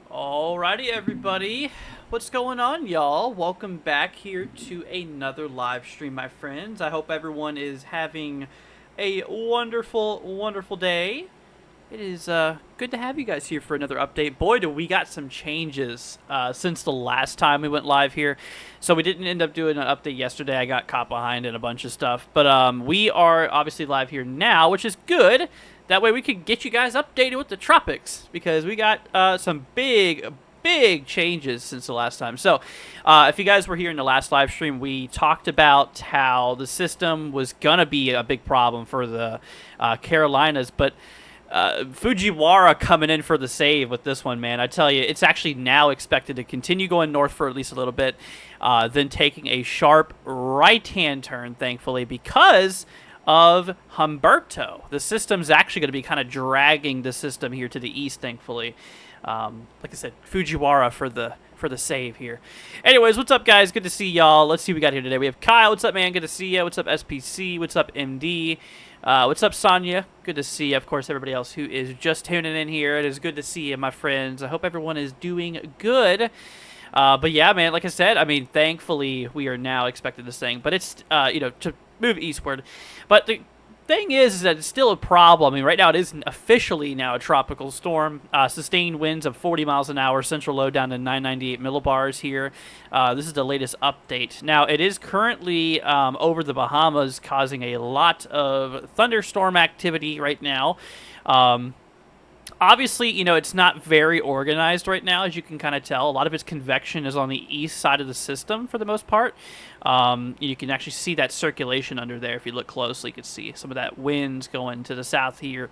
Alrighty, everybody. What's going on, y'all? Welcome back here to another live stream, my friends. I hope everyone is having a wonderful, wonderful day. It is good to have you guys here for another update. Boy, do we got some changes since the last time we went live here. So we didn't end up doing an update yesterday. I got caught behind in a bunch of stuff. But we are obviously live here now, which is good. That way we can get you guys updated with the tropics, because we got some big changes since the last time. So if you guys were here in the last live stream, we talked about how the system was gonna be a big problem for the Carolinas, but Fujiwara coming in for the save with this one, man. I tell you, it's actually now expected to continue going north for at least a little bit, then taking a sharp right-hand turn, thankfully, because of Humberto. The system's actually going to be kind of dragging the system here to the east, thankfully. Like I said, Fujiwara for the save here. Anyways, what's up, guys? Good to see y'all. Let's see what we got here today. We have Kyle. What's up, man? Good to see you. What's up, SPC? What's up, MD? What's up, Sonya? Good to see you. Of course, everybody else who is just tuning in here. It is good to see you, my friends. I hope everyone is doing good. But yeah, man, like I said, I mean, thankfully, we are now expecting this thing. But it's, to move eastward. But the thing is that it's still a problem. I mean, right now it is officially now a tropical storm. Sustained winds of 40 miles an hour, central low down to 998 millibars here. This is the latest update. Now, it is currently over the Bahamas, causing a lot of thunderstorm activity right now. Obviously, it's not very organized right now, as you can kind of tell. A lot of its convection is on the east side of the system for the most part. You can actually see that circulation under there. If you look closely, you can see some of that winds going to the south here.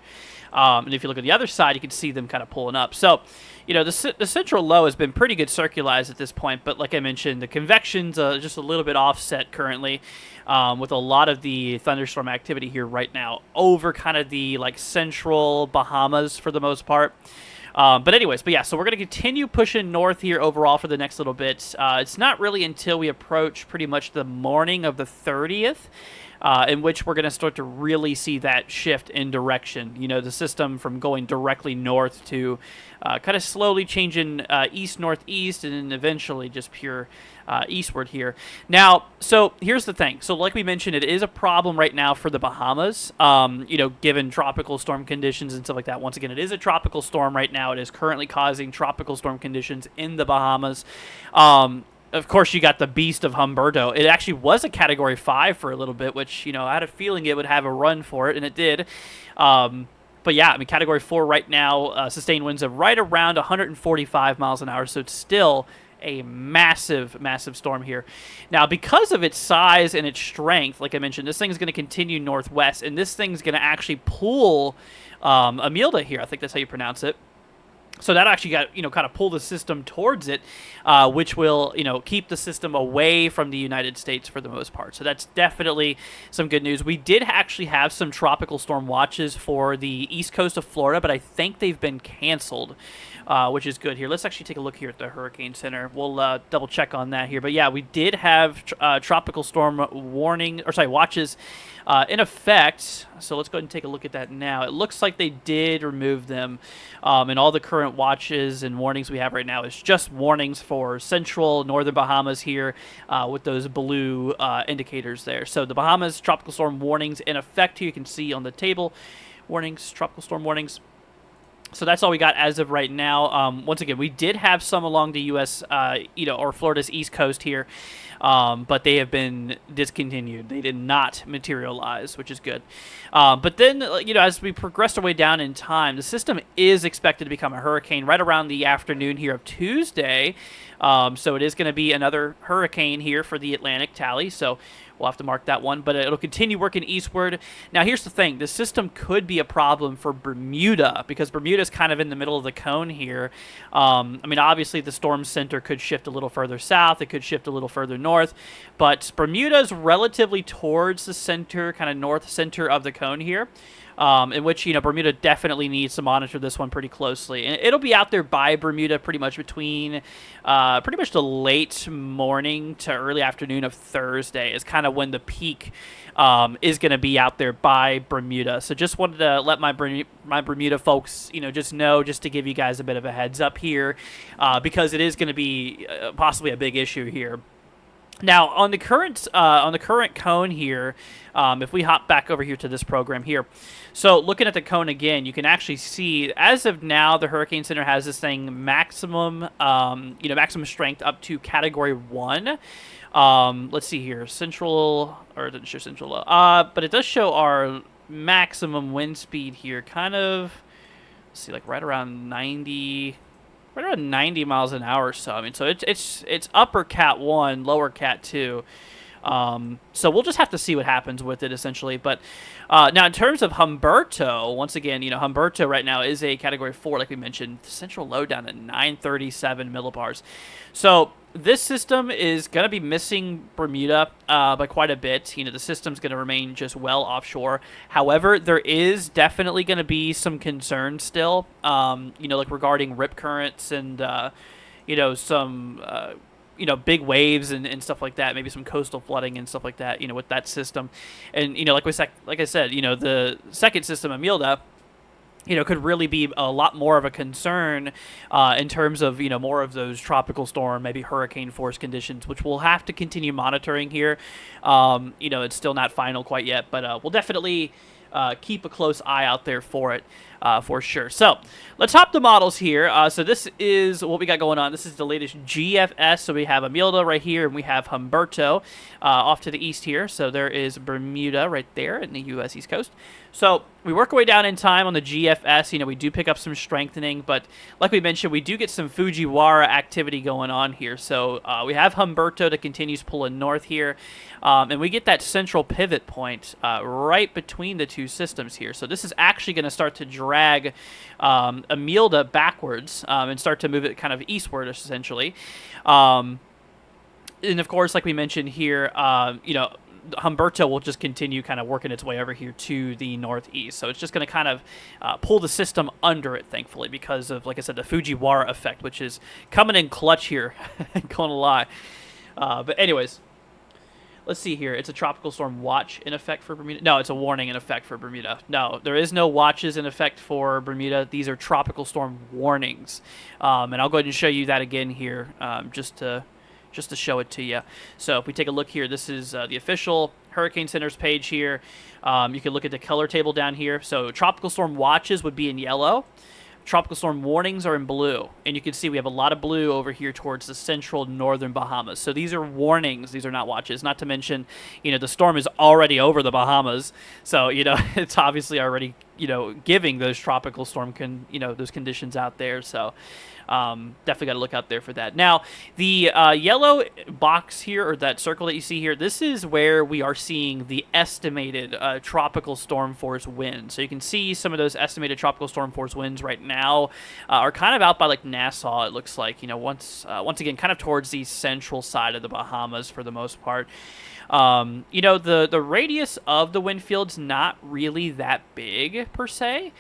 And if you look at the other side, you can see them kind of pulling up. So, the central low has been pretty good circularized at this point. But like I mentioned, the convection's just a little bit offset currently, with a lot of the thunderstorm activity here right now over kind of the central Bahamas for the most part. But yeah, so we're going to continue pushing north here overall for the next little bit. It's not really until we approach pretty much the morning of the 30th, in which we're going to start to really see that shift in direction. The system from going directly north to kind of slowly changing east-northeast, and then eventually just pure eastward here. Now, so here's the thing. So like we mentioned, it is a problem right now for the Bahamas, given tropical storm conditions and stuff like that. Once again, it is a tropical storm right now. It is currently causing tropical storm conditions in the Bahamas. Of course, you got the beast of Humberto. It actually was a Category 5 for a little bit, which, I had a feeling it would have a run for it, and it did. But yeah, I mean, Category 4 right now, sustained winds of right around 145 miles an hour, so it's still a massive storm here. Now, because of its size and its strength, like I mentioned, this thing is going to continue northwest, and this thing's going to actually pull Imelda here. I think that's how you pronounce it. So that actually got, kind of pull the system towards it, which will, keep the system away from the United States for the most part. So that's definitely some good news. We did actually have some tropical storm watches for the east coast of Florida, but I think they've been canceled, which is good here. Let's actually take a look here at the Hurricane Center. We'll double check on that here. But yeah, we did have tropical storm watches in effect. So let's go ahead and take a look at that now. It looks like they did remove them, and all the current watches and warnings we have right now is just warnings for central northern Bahamas here, with those blue indicators there. So the Bahamas tropical storm warnings in effect here. You can see on the table, warnings, tropical storm warnings. So that's all we got as of right now. Once again, we did have some along the U.S., or Florida's east coast here, but they have been discontinued. They did not materialize, which is good. But then, as we progressed our way down in time, the system is expected to become a hurricane right around the afternoon here of Tuesday. So it is going to be another hurricane here for the Atlantic tally. So we'll have to mark that one, but it'll continue working eastward. Now, here's the thing. The system could be a problem for Bermuda because Bermuda is kind of in the middle of the cone here. Obviously, the storm center could shift a little further south. It could shift a little further north, but Bermuda is relatively towards the center, kind of north center of the cone here. In which, Bermuda definitely needs to monitor this one pretty closely. And it'll be out there by Bermuda pretty much between the late morning to early afternoon of Thursday is kind of when the peak is going to be out there by Bermuda. So just wanted to let my Bermuda folks, just to give you guys a bit of a heads up here, because it is going to be possibly a big issue here. Now, on the current cone here, if we hop back over here to this program here, so looking at the cone again, you can actually see, as of now, the Hurricane Center has this thing maximum strength up to Category 1. Let's see here, central, or it doesn't show central, but it does show our maximum wind speed here, kind of, let's see, like right around 90 miles an hour or so. So it's upper Cat 1, lower Cat 2. So we'll just have to see what happens with it, essentially. But now, in terms of Humberto, once again, Humberto right now is a Category 4, like we mentioned. Central low down at 937 millibars. So this system is going to be missing Bermuda by quite a bit. The system's going to remain just well offshore. However, there is definitely going to be some concern still, like regarding rip currents and, some, big waves and stuff like that. Maybe some coastal flooding and stuff like that, with that system. And, like I said, the second system, Imelda, could really be a lot more of a concern in terms of, more of those tropical storm, maybe hurricane force conditions, which we'll have to continue monitoring here. It's still not final quite yet, but we'll definitely keep a close eye out there for it. For sure. So let's hop the models here. So this is what we got going on. This is the latest GFS. So we have Imelda right here, and we have Humberto off to the east here. So there is Bermuda right there in the U.S. East Coast. So we work our way down in time on the GFS. We do pick up some strengthening, but like we mentioned, we do get some Fujiwara activity going on here. So we have Humberto that continues pulling north here, and we get that central pivot point right between the two systems here. So this is actually going to start to drag Imelda backwards and start to move it kind of eastward, essentially. And of course, like we mentioned here, Humberto will just continue kind of working its way over here to the northeast. So it's just going to kind of pull the system under it, thankfully, because of, like I said, the Fujiwara effect, which is coming in clutch here. Ain't gonna lie. But anyways, let's see here. It's a tropical storm watch in effect for Bermuda. No, it's a warning in effect for Bermuda. No, there is no watches in effect for Bermuda. These are tropical storm warnings. And I'll go ahead and show you that again here, just to show it to you. So if we take a look here, this is the official Hurricane Center's page here. You can look at the color table down here. So tropical storm watches would be in yellow. Tropical storm warnings are in blue. And you can see we have a lot of blue over here towards the central northern Bahamas. So these are warnings. These are not watches. Not to mention, the storm is already over the Bahamas. So, it's obviously already giving those tropical storm those conditions out there. So definitely got to look out there for that. Now, the yellow box here, or that circle that you see here, this is where we are seeing the estimated tropical storm force winds. So you can see some of those estimated tropical storm force winds right now are kind of out by like Nassau. It looks like once again kind of towards the central side of the Bahamas for the most part. The radius of the wind field's not really that big per se.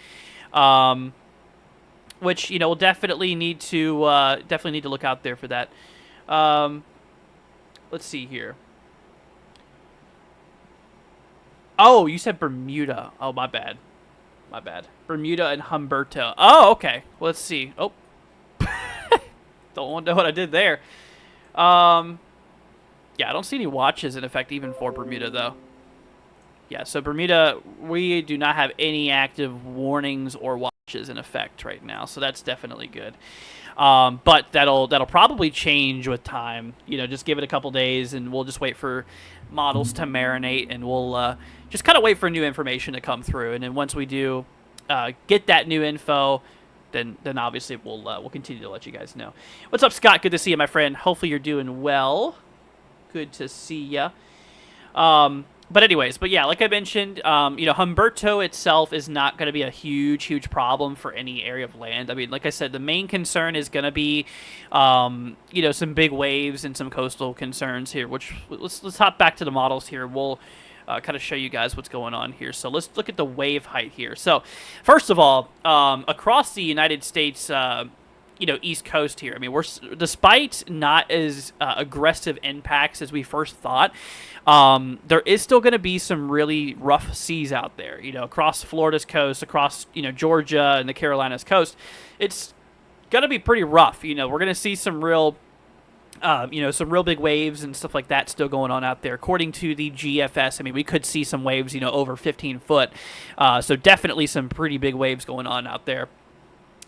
Which we'll definitely need to look out there for that. Let's see here. Oh, you said Bermuda. Oh, my bad. Bermuda and Humberto. Oh, okay. Well, let's see. Oh, don't know what I did there. Yeah, I don't see any watches in effect even for Bermuda though. Yeah, so Bermuda, we do not have any active warnings or watches in effect right now, so that's definitely good. But that'll probably change with time. Just give it a couple days, and we'll just wait for models to marinate, and we'll just kind of wait for new information to come through. And then once we do get that new info, then obviously we'll continue to let you guys know. What's up, Scott? Good to see you, my friend. Hopefully you're doing well. Good to see ya. But yeah, like I mentioned, Humberto itself is not going to be a huge problem for any area of land. I mean, like I said, the main concern is going to be, some big waves and some coastal concerns here. Which let's hop back to the models here. We'll kind of show you guys what's going on here. So let's look at the wave height here. So first of all, across the United States. East Coast here. I mean, despite not as aggressive impacts as we first thought, there is still going to be some really rough seas out there. Across Florida's coast, across Georgia and the Carolinas coast, it's going to be pretty rough. We're going to see some real big waves and stuff like that still going on out there. According to the GFS, I mean, we could see some waves, over 15 foot. So definitely some pretty big waves going on out there.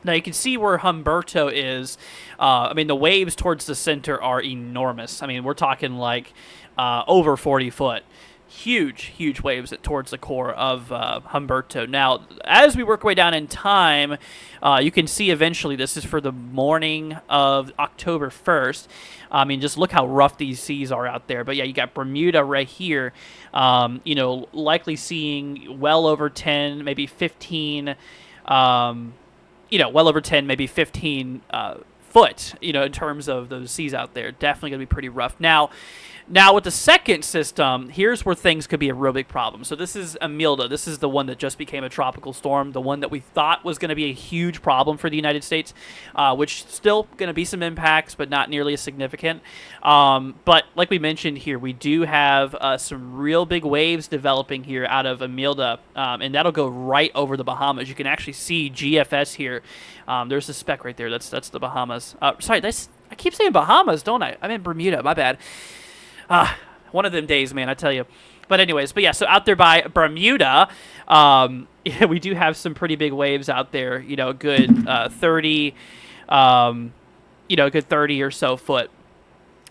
Now, you can see where Humberto is. The waves towards the center are enormous. I mean, we're talking like over 40 foot. Huge waves towards the core of Humberto. Now, as we work our way down in time, you can see eventually this is for the morning of October 1st. I mean, just look how rough these seas are out there. But yeah, you got Bermuda right here, likely seeing well over 10, maybe 15 well over 10, maybe 15 foot, in terms of those seas out there. Definitely going to be pretty rough. Now, with the second system, here's where things could be a real big problem. So this is Imelda. This is the one that just became a tropical storm, the one that we thought was going to be a huge problem for the United States, which still going to be some impacts, but not nearly as significant. But like we mentioned here, we do have some real big waves developing here out of Imelda, and that'll go right over the Bahamas. You can actually see GFS here. There's a speck right there. That's the Bahamas. Sorry, I keep saying Bahamas, don't I? I meant Bermuda. My bad. One of them days, man, I tell you. But yeah, so out there by Bermuda, we do have some pretty big waves out there, good 30, good 30 or so foot.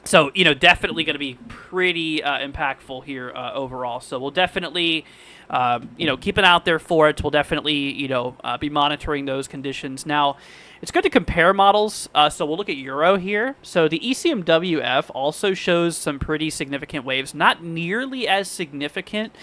So, definitely going to be pretty impactful here overall. So we'll definitely, keep an eye out there for it. We'll definitely, be monitoring those conditions. Now, it's good to compare models. So we'll look at Euro here. So the ECMWF also shows some pretty significant waves. Not nearly as significant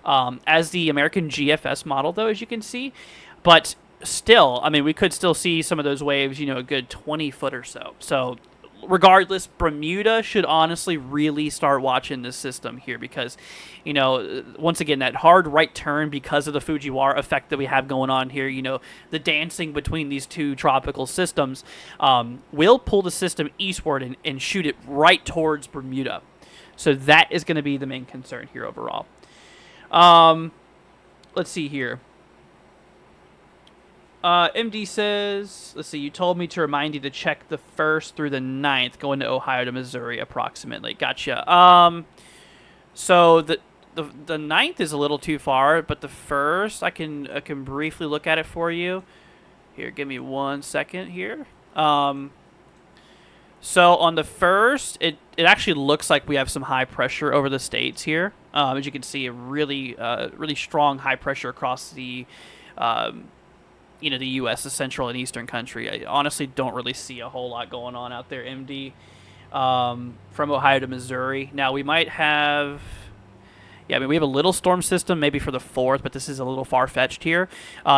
as the American GFS model, though, as you can see. But still, I mean, we could still see some of those waves, a good 20 foot or so. So regardless, Bermuda should honestly really start watching this system here because, once again, that hard right turn because of the Fujiwara effect that we have going on here, the dancing between these two tropical systems will pull the system eastward and shoot it right towards Bermuda. So that is going to be the main concern here overall. Let's see here. MD says, let's see, you told me to remind you to check the 1st through the 9th, going to Ohio to Missouri approximately. Gotcha. So the 9th is a little too far, but the 1st, I can briefly look at it for you. Here, give me 1 second here. So on the 1st, it actually looks like we have some high pressure over the states here. As you can see, a really strong high pressure across the the U.S., the central and eastern country. I honestly don't really see a whole lot going on out there, MD. From Ohio to Missouri. Now we might have, yeah, I mean we have a little storm system maybe for the 4th, but this is a little far fetched here,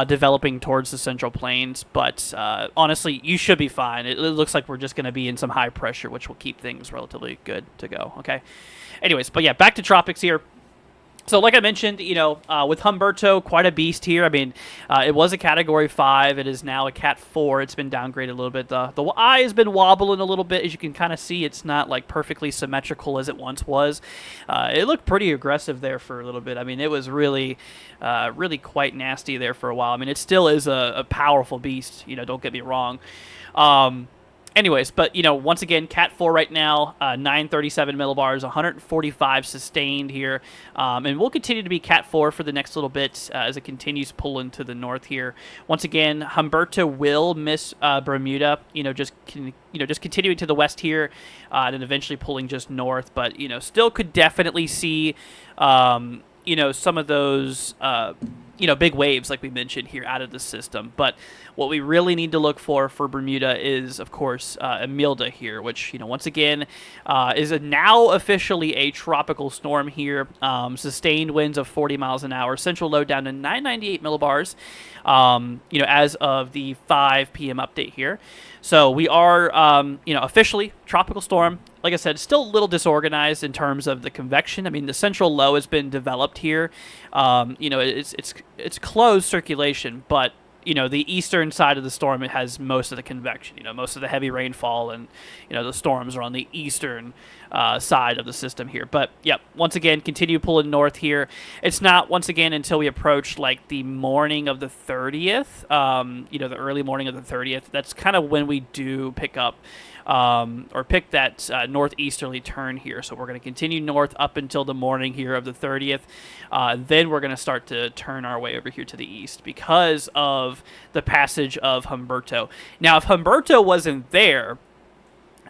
developing towards the Central Plains. But honestly, you should be fine. It looks like we're just going to be in some high pressure, which will keep things relatively good to go. Okay. Anyways, but yeah, back to tropics here. So like I mentioned, with Humberto, quite a beast here. I mean, it was a Category 5. It is now a Cat 4. It's been downgraded a little bit. The eye has been wobbling a little bit. As you can kind of see, it's not like perfectly symmetrical as it once was. It looked pretty aggressive there for a little bit. I mean, it was really quite nasty there for a while. I mean, it still is a powerful beast. Don't get me wrong. Anyways, but, once again, Cat 4 right now, 937 millibars, 145 sustained here. And we'll continue to be Cat 4 for the next little bit as it continues pulling to the north here. Once again, Humberto will miss Bermuda, just continuing to the west here and then eventually pulling just north. But, still could definitely see, some of those, big waves like we mentioned here out of the system. But what we really need to look for Bermuda is, of course, Imelda here, which, once again, is now officially a tropical storm here. Sustained winds of 40 miles an hour. Central low down to 998 millibars, as of the 5 p.m. update here. So we are, officially tropical storm. Like I said, still a little disorganized in terms of the convection. I mean, the central low has been developed here. It's closed circulation, but the eastern side of the storm, it has most of the convection. Most of the heavy rainfall and the storms are on the eastern side of the system here. But yep, once again, continue pulling north here. It's not once again until we approach like the morning of the 30th. The early morning of the 30th. That's kind of when we do pick up. Or pick that northeasterly turn here. So we're going to continue north up until the morning here of the 30th. Then we're going to start to turn our way over here to the east because of the passage of Humberto. Now, if Humberto wasn't there,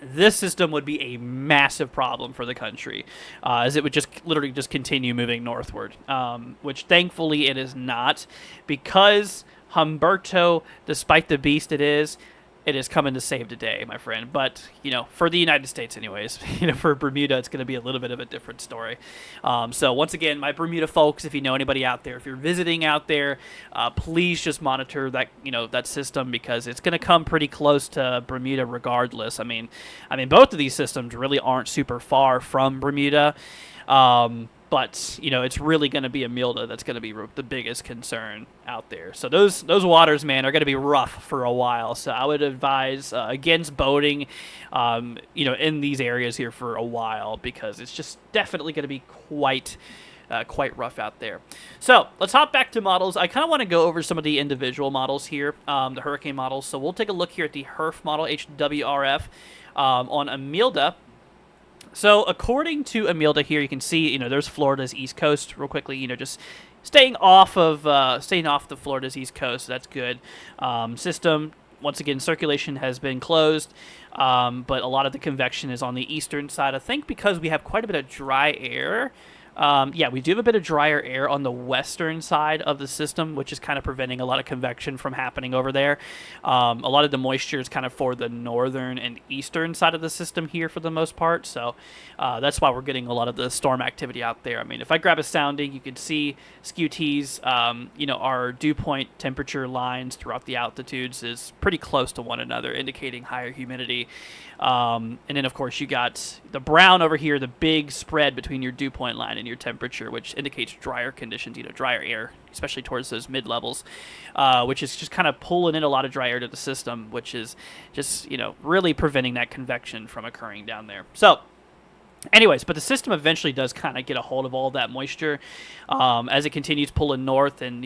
this system would be a massive problem for the country, as it would just literally just continue moving northward, which thankfully it is not, because Humberto, despite the beast it is coming to save the day, my friend. But, for the United States anyways, for Bermuda, it's going to be a little bit of a different story. So once again, my Bermuda folks, if you know anybody out there, if you're visiting out there, please just monitor that, that system, because it's going to come pretty close to Bermuda regardless. I mean, both of these systems really aren't super far from Bermuda. But, it's really going to be Imelda that's going to be the biggest concern out there. So those waters, man, are going to be rough for a while. So I would advise against boating, in these areas here for a while, because it's just definitely going to be quite rough out there. So let's hop back to models. I kind of want to go over some of the individual models here, the hurricane models. So we'll take a look here at the HRF model, HWRF, on Imelda. So according to Imelda here, you can see, there's Florida's east coast real quickly, just staying off the Florida's east coast. So that's good. System, once again, circulation has been closed, but a lot of the convection is on the eastern side. I think because we have quite a bit of dry air. We do have a bit of drier air on the western side of the system, which is kind of preventing a lot of convection from happening over there. A lot of the moisture is kind of for the northern and eastern side of the system here for the most part. So that's why we're getting a lot of the storm activity out there. I mean, if I grab a sounding, you can see SQT's, our dew point temperature lines throughout the altitudes is pretty close to one another, indicating higher humidity. And then, of course, you got the brown over here, the big spread between your dew point line and your temperature, which indicates drier conditions, drier air, especially towards those mid-levels, which is just kind of pulling in a lot of dry air to the system, which is just, really preventing that convection from occurring down there. So, anyways, but the system eventually does kind of get a hold of all that moisture as it continues pulling north, and,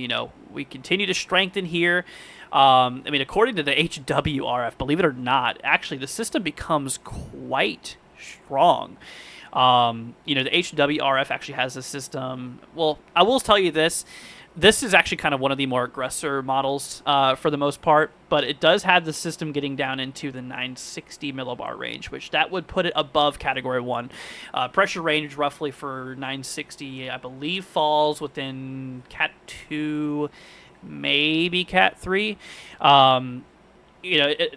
we continue to strengthen here. According to the HWRF, believe it or not, actually the system becomes quite strong. The HWRF actually has a system. Well, I will tell you this. This is actually kind of one of the more aggressor models for the most part, but it does have the system getting down into the 960 millibar range, which that would put it above Category 1. Pressure range roughly for 960, I believe, falls within Cat 2, maybe Cat 3. Um, it's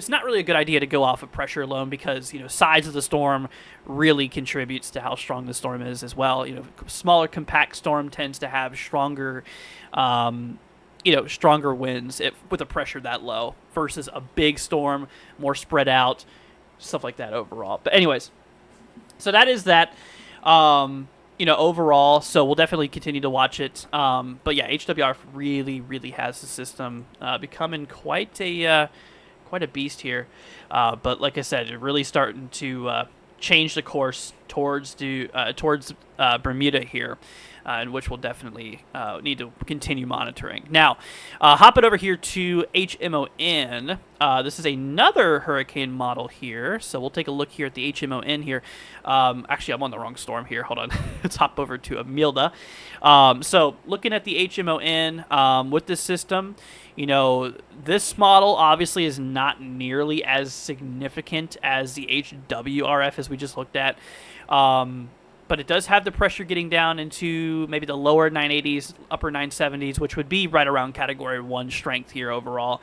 not really a good idea to go off of pressure alone because size of the storm really contributes to how strong the storm is as well. Smaller compact storm tends to have stronger, stronger winds with a pressure that low versus a big storm, more spread out, stuff like that overall. But anyways, so that is that. Overall, so we'll definitely continue to watch it. But yeah, HWRF really, really has the system becoming quite a beast here. But like I said, it's really starting to change the course towards Bermuda here, in which we'll definitely need to continue monitoring. Now, hopping over here to HMON. This is another hurricane model here, so we'll take a look here at the HMON here. Actually, I'm on the wrong storm here. Hold on. Let's hop over to Imelda. So looking at the HMON with this system, this model obviously is not nearly as significant as the HWRF as we just looked at. But it does have the pressure getting down into maybe the lower 980s, upper 970s, which would be right around Category 1 strength here overall.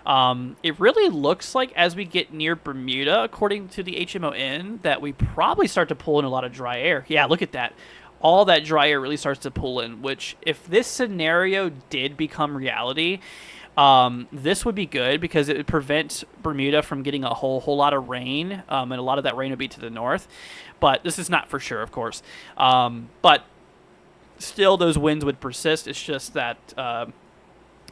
It really looks like as we get near Bermuda, according to the HMON, that we probably start to pull in a lot of dry air. Yeah, look at that. All that dry air really starts to pull in, which if this scenario did become reality, this would be good because it would prevent Bermuda from getting a whole lot of rain, and a lot of that rain would be to the north. But this is not for sure, of course. But still, those winds would persist. It's just that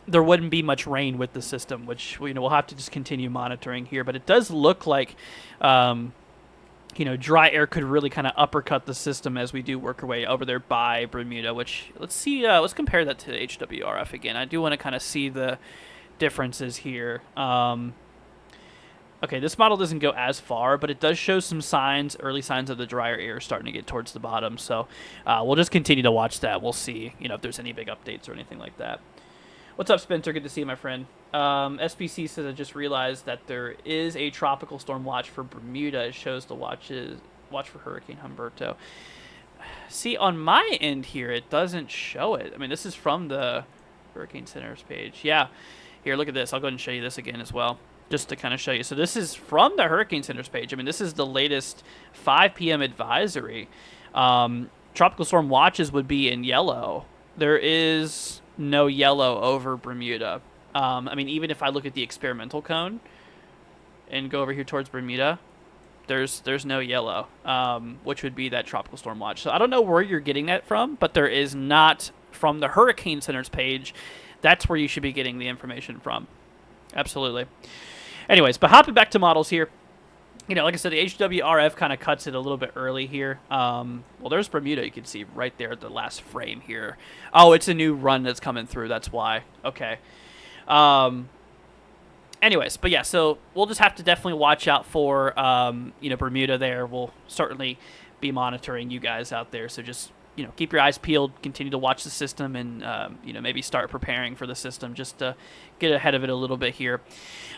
there wouldn't be much rain with the system, which we'll have to just continue monitoring here. But it does look like dry air could really kind of uppercut the system as we do work our way over there by Bermuda, which let's see, let's compare that to the HWRF again. I do want to kind of see the differences here. Okay, this model doesn't go as far, but it does show some early signs of the drier air starting to get towards the bottom. So we'll just continue to watch that. We'll see, if there's any big updates or anything like that. What's up, Spencer? Good to see you, my friend. SBC says, I just realized that there is a tropical storm watch for Bermuda. It shows the watch for Hurricane Humberto. See, on my end here, it doesn't show it. I mean, this is from the Hurricane Center's page. Yeah. Here, look at this. I'll go ahead and show you this again as well, just to kind of show you. So this is from the Hurricane Center's page. I mean, this is the latest 5 p.m. advisory. Tropical storm watches would be in yellow. There is no yellow over Bermuda. I mean, even if I look at the experimental cone and go over here towards Bermuda, there's no yellow, which would be that tropical storm watch. So I don't know where you're getting that from, but there is not from the Hurricane Center's page. That's where you should be getting the information from. Absolutely. Anyways, but hopping back to models here. Like I said, the HWRF kind of cuts it a little bit early here. Well, there's Bermuda. You can see right there at the last frame here. Oh, it's a new run that's coming through. That's why. Okay. Anyways, but yeah, so we'll just have to definitely watch out for, Bermuda there. We'll certainly be monitoring you guys out there. So just, keep your eyes peeled, continue to watch the system, and, maybe start preparing for the system just to get ahead of it a little bit here.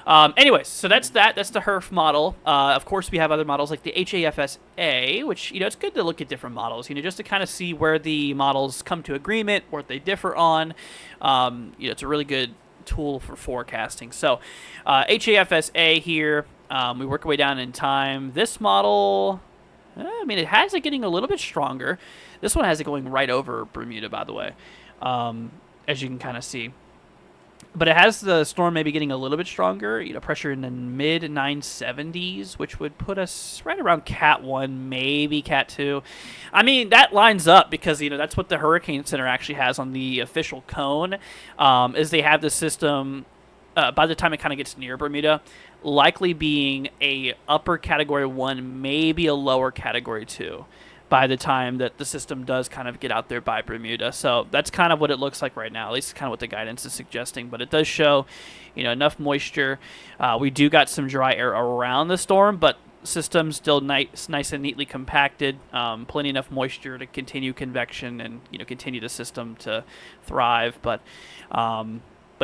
Anyways, so that's that. That's the HERF model. Of course, we have other models like the HAFSA, which, it's good to look at different models, just to kind of see where the models come to agreement, what they differ on. It's a really good tool for forecasting. So HAFSA here, we work our way down in time. This model, it has it getting a little bit stronger. This one has it going right over Bermuda, by the way, as you can kind of see. But it has the storm maybe getting a little bit stronger, pressure in the mid 970s, which would put us right around Cat 1, maybe Cat 2. I mean, that lines up because, that's what the Hurricane Center actually has on the official cone, is they have the system, by the time it kind of gets near Bermuda, likely being a upper Category 1, maybe a lower Category 2. By the time that the system does kind of get out there by Bermuda. So that's kind of what it looks like right now. At least kind of what the guidance is suggesting. But it does show, enough moisture. We do got some dry air around the storm, but system still nice and neatly compacted. Plenty enough moisture to continue convection and, continue the system to thrive. But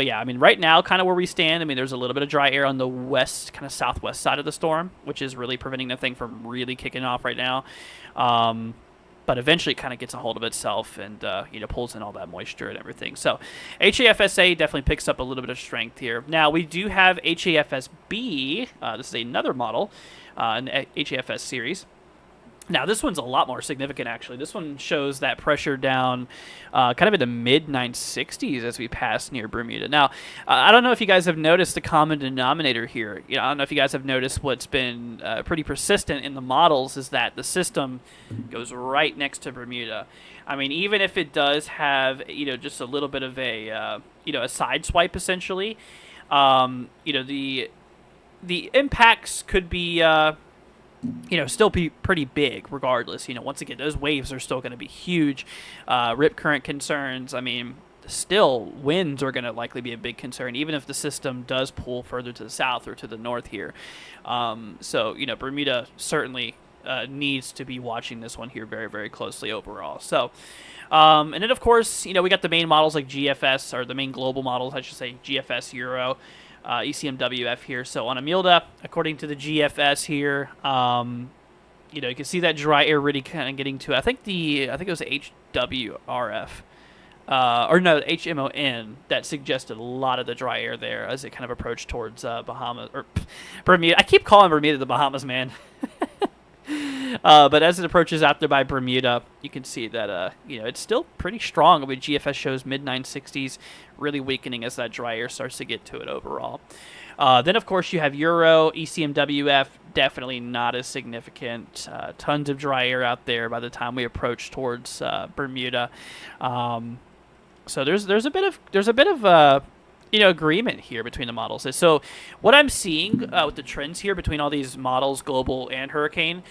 yeah, right now, kind of where we stand, there's a little bit of dry air on the west, kind of southwest side of the storm, which is really preventing the thing from really kicking off right now. but eventually it kind of gets a hold of itself and pulls in all that moisture and everything. So HAFSA definitely picks up a little bit of strength here. Now we do have HAFSB. This is another model in the HAFS series. Now, this one's a lot more significant, actually. This one shows that pressure down kind of in the mid-960s as we pass near Bermuda. Now, I don't know if you guys have noticed the common denominator here. I don't know if you guys have noticed what's been pretty persistent in the models is that the system goes right next to Bermuda. I mean, even if it does have, just a little bit of a, a side swipe, essentially, the impacts could be... still be pretty big regardless. Once again, those waves are still going to be huge. Rip current concerns, I mean, still winds are going to likely be a big concern, even if the system does pull further to the south or to the north here. So, Bermuda certainly needs to be watching this one here very, very closely overall. So, and then, of course, we got the main models like GFS, or the main global models, I should say, GFS, Euro, ECMWF here. So on Imelda, according to the GFS here, you can see that dry air really kind of getting to, I think it was HWRF, or no, HMON that suggested a lot of the dry air there as it kind of approached towards Bahamas, or Bermuda. I keep calling Bermuda the Bahamas, man. But as it approaches out there by Bermuda, you can see that it's still pretty strong. I mean, GFS shows mid-960s, really weakening as that dry air starts to get to it overall. Then, of course, you have Euro, ECMWF, definitely not as significant. Tons of dry air out there by the time we approach towards Bermuda. So there's a bit of agreement here between the models. So what I'm seeing with the trends here between all these models, global and hurricane,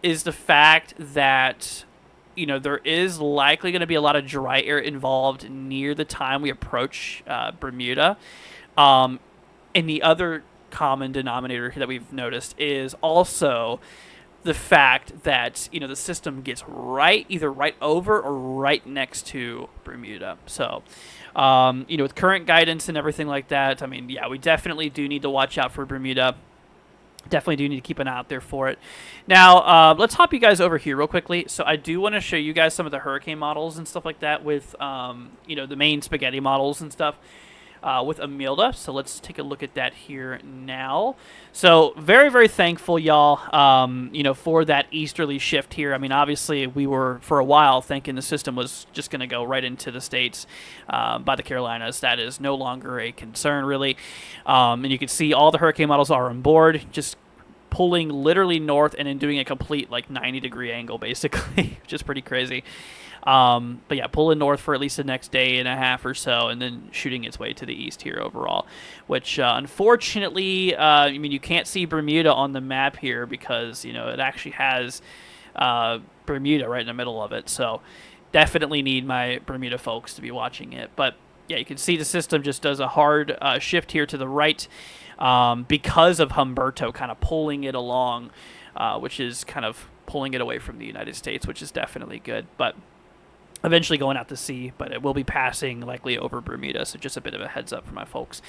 is the fact that there is likely going to be a lot of dry air involved near the time we approach Bermuda. And the other common denominator that we've noticed is also the fact that the system gets either right over or right next to Bermuda. So with current guidance and everything like that, I mean, yeah, we definitely do need to watch out for Bermuda. Definitely do need to keep an eye out there for it. Now, let's hop you guys over here real quickly. So I do want to show you guys some of the hurricane models and stuff like that with, the main spaghetti models and stuff with Imelda. So let's take a look at that here now. So very, very thankful, y'all, for that easterly shift here. I mean, obviously, we were, for a while, thinking the system was just going to go right into the States by the Carolinas. That is no longer a concern, really. And you can see all the hurricane models are on board, just pulling literally north and then doing a complete, 90-degree angle, basically, which is pretty crazy. But yeah, pulling north for at least the next day and a half or so, and then shooting its way to the east here overall, which unfortunately, I mean, you can't see Bermuda on the map here because, it actually has Bermuda right in the middle of it. So definitely need my Bermuda folks to be watching it. But yeah, you can see the system just does a hard shift here to the right because of Humberto kind of pulling it along, which is kind of pulling it away from the United States, which is definitely good. But eventually going out to sea, but it will be passing likely over Bermuda, so just a bit of a heads up for my folks.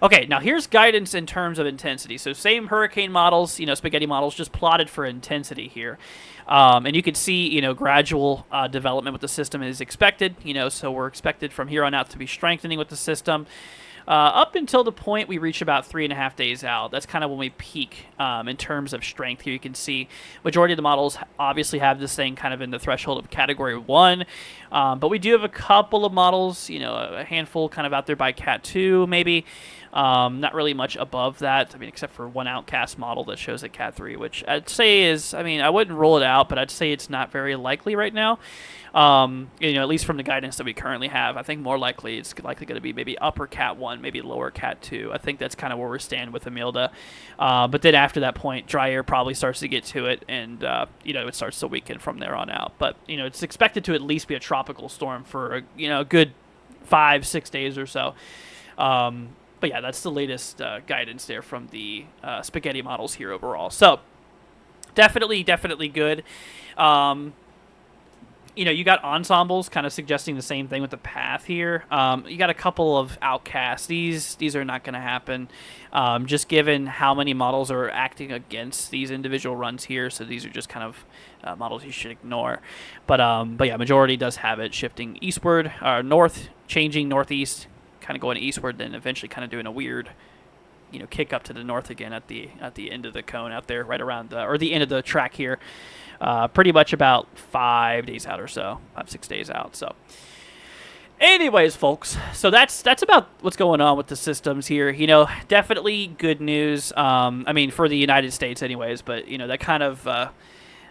Okay, now here's guidance in terms of intensity. So same hurricane models, spaghetti models, just plotted for intensity here. And you can see, gradual development with the system is expected, so we're expected from here on out to be strengthening with the system. Up until the point we reach about 3.5 days out. That's kind of when we peak in terms of strength. Here you can see majority of the models obviously have this thing kind of in the threshold of Category 1. But we do have a couple of models, a handful kind of out there by Cat 2 maybe. Not really much above that, I mean, except for one Outcast model that shows at Cat 3, which I'd say is, I mean, I wouldn't rule it out, but I'd say it's not very likely right now. At least from the guidance that we currently have, I think more likely it's likely going to be maybe upper Cat 1, maybe lower Cat 2. I think that's kind of where we stand with Imelda. But then after that point, dry air probably starts to get to it, and, it starts to weaken from there on out. But, it's expected to at least be a tropical storm for, a good 5-6 days or so. But yeah, that's the latest guidance there from the spaghetti models here overall. So definitely good. You got ensembles kind of suggesting the same thing with the path here. You got a couple of outcasts. These are not going to happen, just given how many models are acting against these individual runs here. So these are just kind of models you should ignore. But yeah, majority does have it shifting eastward, north, changing northeast, kind of going eastward, then eventually kind of doing a weird, kick up to the north again at the end of the cone out there, right around the end of the track here. Pretty much about 5 days out or so, 5-6 days out. So, anyways, folks, so that's about what's going on with the systems here. Definitely good news. I mean, for the United States, anyways. But that kind of, I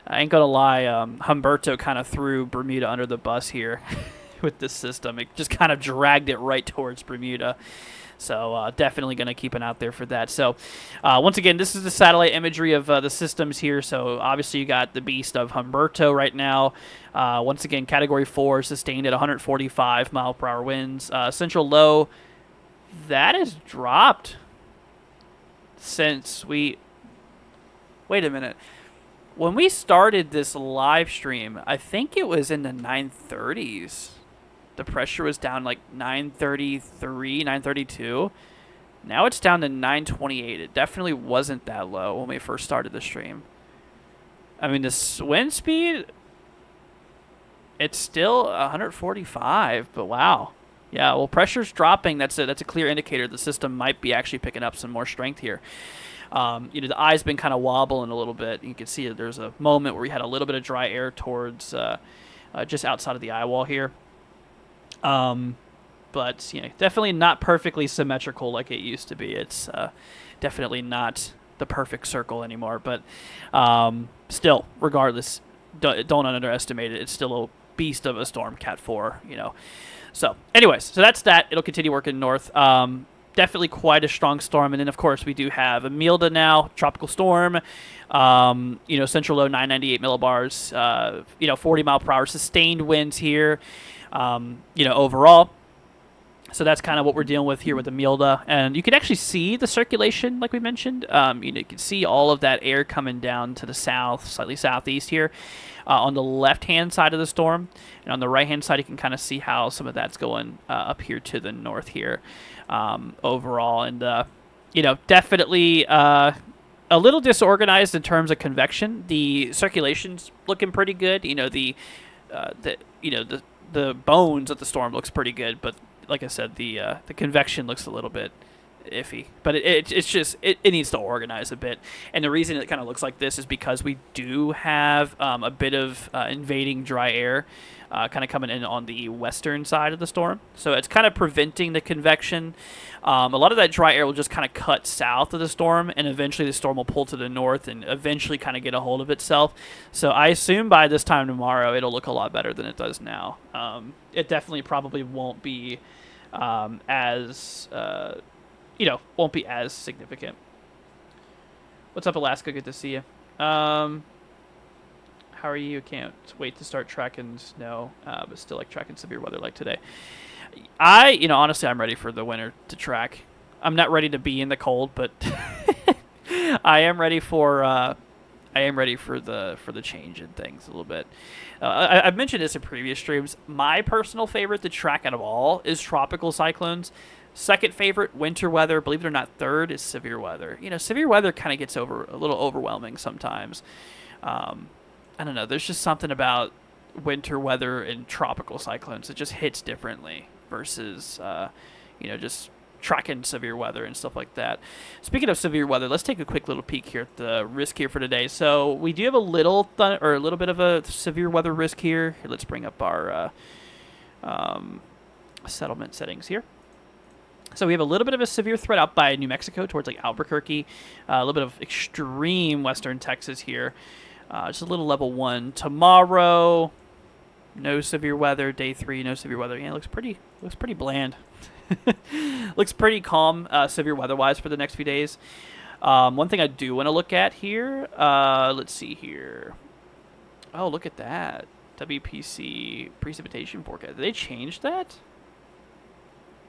ain't gonna lie, Humberto kind of threw Bermuda under the bus here with this system. It just kind of dragged it right towards Bermuda. So definitely going to keep an eye out there for that. So once again, this is the satellite imagery of the systems here. So obviously you got the beast of Humberto right now. Once again, Category 4 sustained at 145 mile per hour winds. Central low, that has dropped since we... Wait a minute. When we started this live stream, I think it was in the 930s. The pressure was down like 933, 932. Now it's down to 928. It definitely wasn't that low when we first started the stream. I mean, the wind speed, it's still 145, but wow. Yeah, well, pressure's dropping. That's a clear indicator the system might be actually picking up some more strength here. The eye's been kind of wobbling a little bit. You can see there's a moment where we had a little bit of dry air towards just outside of the eye wall here. But definitely not perfectly symmetrical like it used to be. It's definitely not the perfect circle anymore. But still, regardless, don't underestimate it. It's still a beast of a storm, Cat 4. So, anyways, so that's that. It'll continue working north. Definitely quite a strong storm. And then, of course, we do have Imelda now, tropical storm. Central low 998 millibars. 40 mile per hour sustained winds here. Overall. So that's kind of what we're dealing with here with Imelda. And you can actually see the circulation, like we mentioned. You can see all of that air coming down to the south, slightly southeast here, on the left-hand side of the storm. And on the right-hand side, you can kind of see how some of that's going up here to the north here overall. And, definitely a little disorganized in terms of convection. The circulation's looking pretty good. The bones of the storm looks pretty good, but like I said, the convection looks a little bit iffy. But it needs to organize a bit. And the reason it kind of looks like this is because we do have a bit of invading dry air kind of coming in on the western side of the storm. So it's kind of preventing the convection. A lot of that dry air will just kind of cut south of the storm, and eventually the storm will pull to the north and eventually kind of get a hold of itself. So I assume by this time tomorrow it'll look a lot better than it does now. It definitely probably won't be won't be as significant. What's up, Alaska? Good to see you. How are you? Can't wait to start tracking snow, but still like tracking severe weather like today. Honestly, I'm ready for the winter to track. I'm not ready to be in the cold, but I am ready for the change in things a little bit. I've mentioned this in previous streams. My personal favorite to track out of all is tropical cyclones. Second favorite, winter weather. Believe it or not, third is severe weather. Severe weather kind of gets a little overwhelming sometimes. I don't know. There's just something about winter weather and tropical cyclones. It just hits differently versus, just tracking severe weather and stuff like that. Speaking of severe weather, let's take a quick little peek here at the risk here for today. So we do have a little bit of a severe weather risk here. Let's bring up our settlement settings here. So we have a little bit of a severe threat out by New Mexico towards like Albuquerque, a little bit of extreme western Texas here. Just a little level 1. Tomorrow, no severe weather. Day 3, no severe weather. Yeah, it looks pretty bland. Looks pretty calm, severe weather-wise for the next few days. One thing I do want to look at here, let's see here. Oh, look at that. WPC precipitation forecast. Did they change that?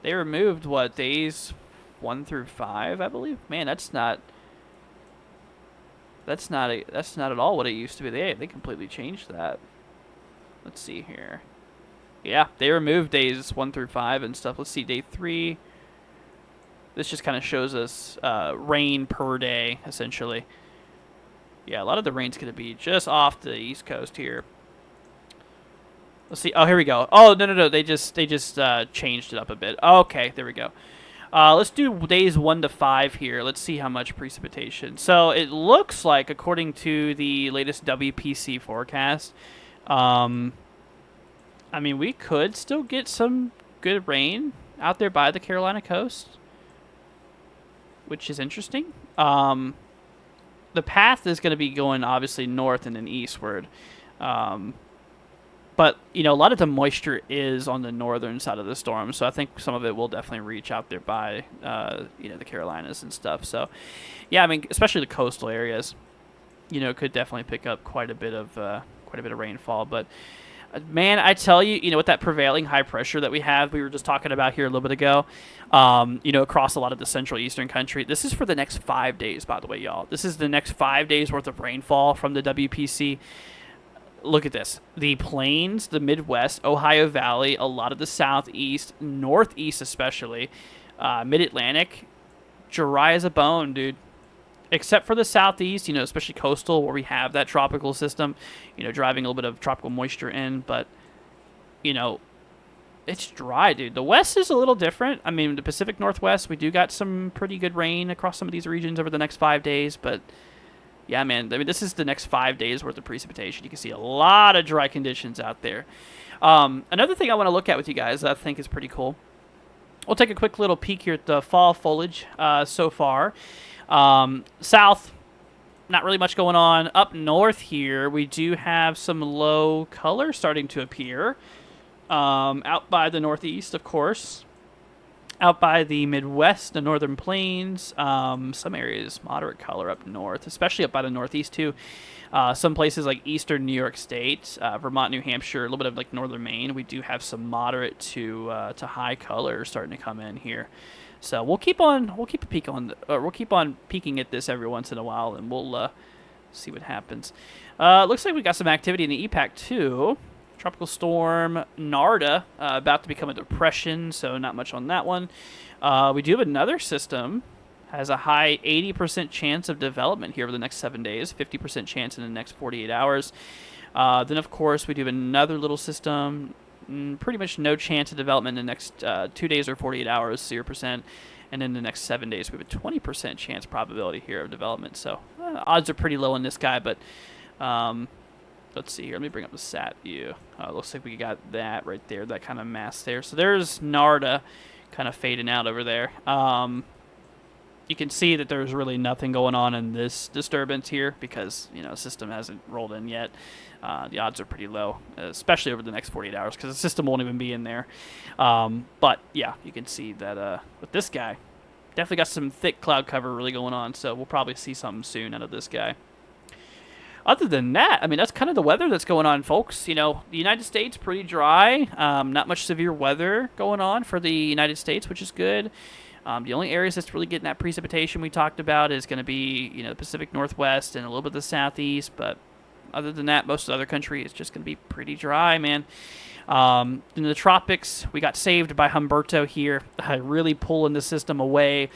They removed, days 1 through 5, I believe? Man, that's not at all what it used to be. They completely changed that. Let's see here. Yeah, they removed days 1 through 5 and stuff. Let's see, day 3. This just kind of shows us rain per day, essentially. Yeah, a lot of the rain's going to be just off the East Coast here. Let's see. Oh, here we go. Oh, no. They just changed it up a bit. Okay, there we go. Let's do days 1 to 5 here. Let's see how much precipitation. So it looks like, according to the latest WPC forecast, I mean, we could still get some good rain out there by the Carolina coast, which is interesting. The path is going to be going obviously north and then eastward. But, you know, a lot of the moisture is on the northern side of the storm, so I think some of it will definitely reach out there by, you know, the Carolinas and stuff. So, yeah, I mean, especially the coastal areas, you know, could definitely pick up quite a bit of rainfall. But, man, I tell you, you know, with that prevailing high pressure that we have, we were just talking about here a little bit ago, you know, across a lot of the central eastern country. This is for the next 5 days, by the way, y'all. This is the next 5 days worth of rainfall from the WPC. Look at this. The plains, the Midwest, Ohio Valley, a lot of the Southeast, Northeast especially, Mid-Atlantic, dry as a bone, dude. Except for the Southeast, you know, especially coastal where we have that tropical system, you know, driving a little bit of tropical moisture in. But, you know, it's dry, dude. The West is a little different. I mean, the Pacific Northwest, we do got some pretty good rain across some of these regions over the next 5 days, but... yeah, man, I mean, this is the next 5 days worth of precipitation. You can see a lot of dry conditions out there. Another thing I want to look at with you guys that I think is pretty cool. We'll take a quick little peek here at the fall foliage so far. South, not really much going on. Up north here, we do have some low color starting to appear. Out by the northeast, of course. Out by the Midwest, the northern plains, some areas moderate color up north, especially up by the northeast too. Some places like eastern New York State, Vermont, New Hampshire, a little bit of like northern Maine. We do have some moderate to high color starting to come in here. So we'll keep on peeking at this every once in a while, and we'll see what happens. Looks like we got some activity in the EPAC too. Tropical storm Narda about to become a depression, so not much on that one. We do have another system, has a high 80% chance of development here over the next 7 days, 50% chance in the next 48 hours. Then, of course, we do have another little system, pretty much no chance of development in the next 2 days or 48 hours, 0%. And in the next 7 days, we have a 20% chance probability here of development. So odds are pretty low in this guy, but... let's see here. Let me bring up the sat view. Looks like we got that right there, that kind of mass there. So there's Narda kind of fading out over there. You can see that there's really nothing going on in this disturbance here because, you know, the system hasn't rolled in yet. The odds are pretty low, especially over the next 48 hours because the system won't even be in there. But, yeah, you can see that with this guy, definitely got some thick cloud cover really going on, so we'll probably see something soon out of this guy. Other than that, I mean, that's kind of the weather that's going on, folks. You know, the United States, pretty dry. Not much severe weather going on for the United States, which is good. The only areas that's really getting that precipitation we talked about is going to be, you know, the Pacific Northwest and a little bit of the Southeast. But other than that, most of the other country is just going to be pretty dry, man. In the tropics, we got saved by Humberto here, really pulling the system away.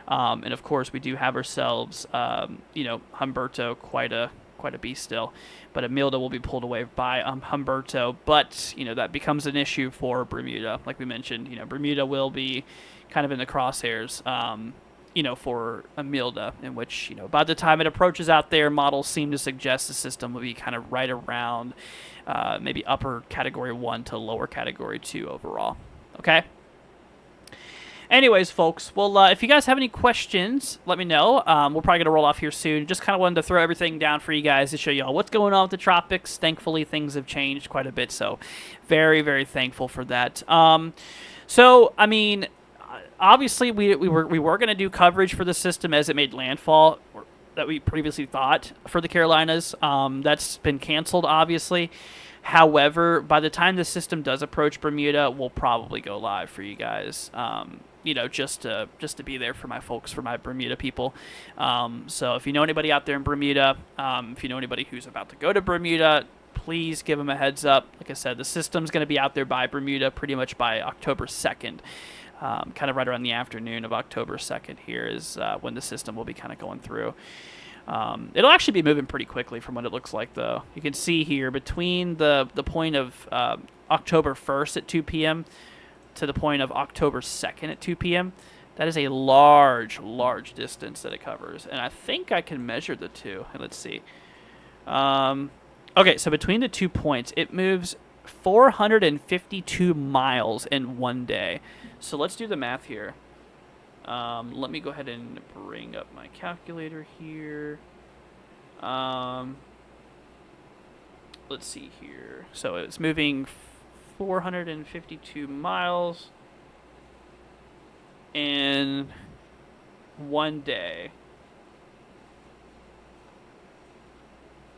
And, of course, we do have ourselves, you know, Humberto, quite a beast still, but Imelda will be pulled away by Humberto. But, you know, that becomes an issue for Bermuda. Like we mentioned, you know, Bermuda will be kind of in the crosshairs, you know, for Imelda, in which, you know, by the time it approaches out there, models seem to suggest the system will be kind of right around maybe upper category 1 to lower category 2 overall. Okay? Anyways, folks, well, if you guys have any questions, let me know. We're probably going to roll off here soon. Just kind of wanted to throw everything down for you guys to show you all what's going on with the tropics. Thankfully, things have changed quite a bit, so very, very thankful for that. So, I mean, obviously, we were going to do coverage for the system as it made landfall that we previously thought for the Carolinas. That's been canceled, obviously. However, by the time the system does approach Bermuda, we'll probably go live for you guys. You know, just to be there for my folks, for my Bermuda people. So if you know anybody out there in Bermuda, if you know anybody who's about to go to Bermuda, please give them a heads up. Like I said, the system's going to be out there by Bermuda pretty much by October 2nd. Kind of right around the afternoon of October 2nd here is when the system will be kind of going through. It'll actually be moving pretty quickly from what it looks like, though. You can see here between the point of October 1st at 2 p.m. to the point of October 2nd at 2 p.m., that is a large, large distance that it covers. And I think I can measure the two. Let's see. Okay, so between the 2 points, it moves 452 miles in one day. So let's do the math here. Let me go ahead and bring up my calculator here. Let's see here. So it's moving 452 miles in one day.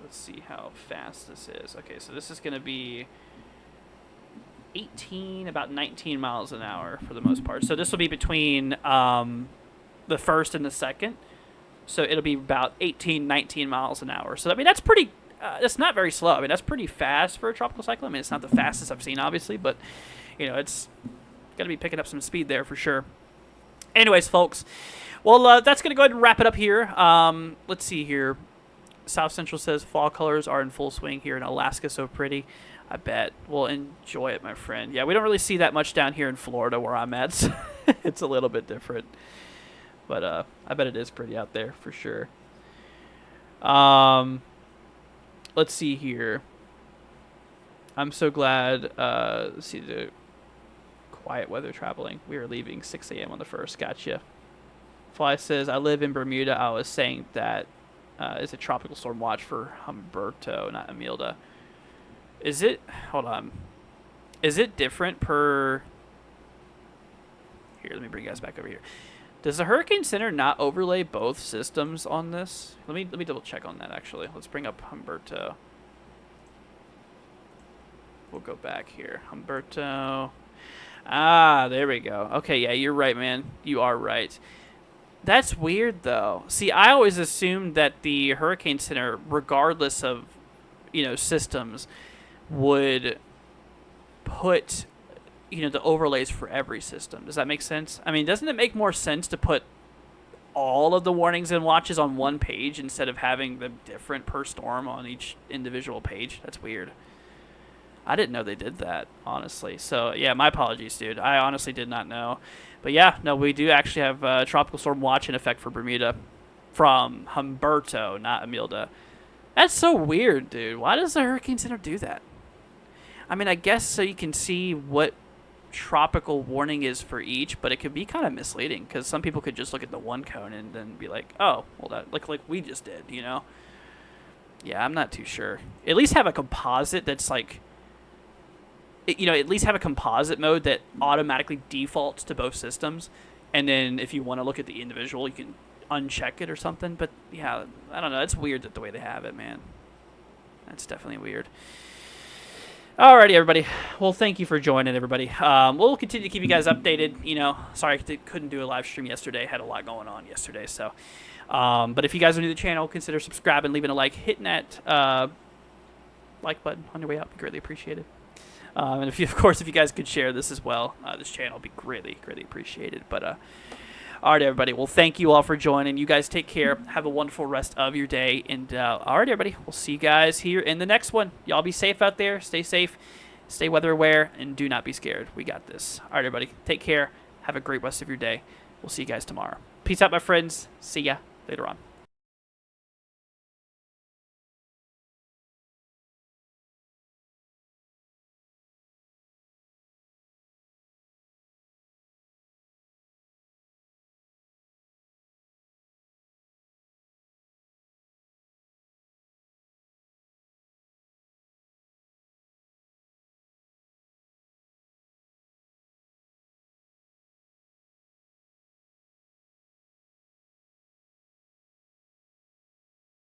Let's see how fast this is. Okay, so this is going to be about 19 miles an hour for the most part. So this will be between the first and the second. So it'll be about 19 miles an hour. So, I mean, that's pretty, that's not very slow. I mean, that's pretty fast for a tropical cyclone. I mean, it's not the fastest I've seen, obviously, but, you know, it's going to be picking up some speed there for sure. Anyways, folks, well, that's going to go ahead and wrap it up here. Let's see here. South Central says fall colors are in full swing here in Alaska. So pretty. I bet. We'll enjoy it, my friend. Yeah, we don't really see that much down here in Florida where I'm at. So it's a little bit different. But I bet it is pretty out there for sure. Let's see here. I'm so glad. Let's see the quiet weather traveling. We are leaving 6 a.m. on the 1st. Gotcha. Fly says, I live in Bermuda. I was saying that is a tropical storm watch for Humberto, not Imelda. Is it? Hold on. Is it different per? Here, let me bring you guys back over here. Does the Hurricane Center not overlay both systems on this? Let me double check on that. Actually, let's bring up Humberto. We'll go back here. Humberto. Ah, there we go. Okay, yeah, you're right, man. You are right. That's weird, though. See, I always assumed that the Hurricane Center, regardless of, you know, systems, would put, you know, the overlays for every system. Does that make sense? I mean, doesn't it make more sense to put all of the warnings and watches on one page instead of having them different per storm on each individual page? That's weird. I didn't know they did that, honestly. So, yeah, my apologies, dude. I honestly did not know. But, yeah, no, we do actually have Tropical Storm Watch in effect for Bermuda from Humberto, not Imelda. That's so weird, dude. Why does the Hurricane Center do that? I mean, I guess so you can see what tropical warning is for each, but it could be kind of misleading because some people could just look at the one cone and then be like, oh, well, that like we just did, you know? Yeah, I'm not too sure. At least have a composite that's like, you know, at least have a composite mode that automatically defaults to both systems. And then if you want to look at the individual, you can uncheck it or something. But, yeah, I don't know. It's weird that the way they have it, man. That's definitely weird. Alrighty, everybody. Well, thank you for joining, everybody. We'll continue to keep you guys updated. You know, sorry I couldn't do a live stream yesterday. Had a lot going on yesterday. So, but if you guys are new to the channel, consider subscribing, leaving a like, hitting that like button on your way out. Be greatly appreciated. And if you guys could share this as well, this channel would be greatly, greatly appreciated. But all right, everybody. Well, thank you all for joining. You guys take care. Have a wonderful rest of your day. And all right, everybody. We'll see you guys here in the next one. Y'all be safe out there. Stay safe. Stay weather aware. And do not be scared. We got this. All right, everybody. Take care. Have a great rest of your day. We'll see you guys tomorrow. Peace out, my friends. See ya later on.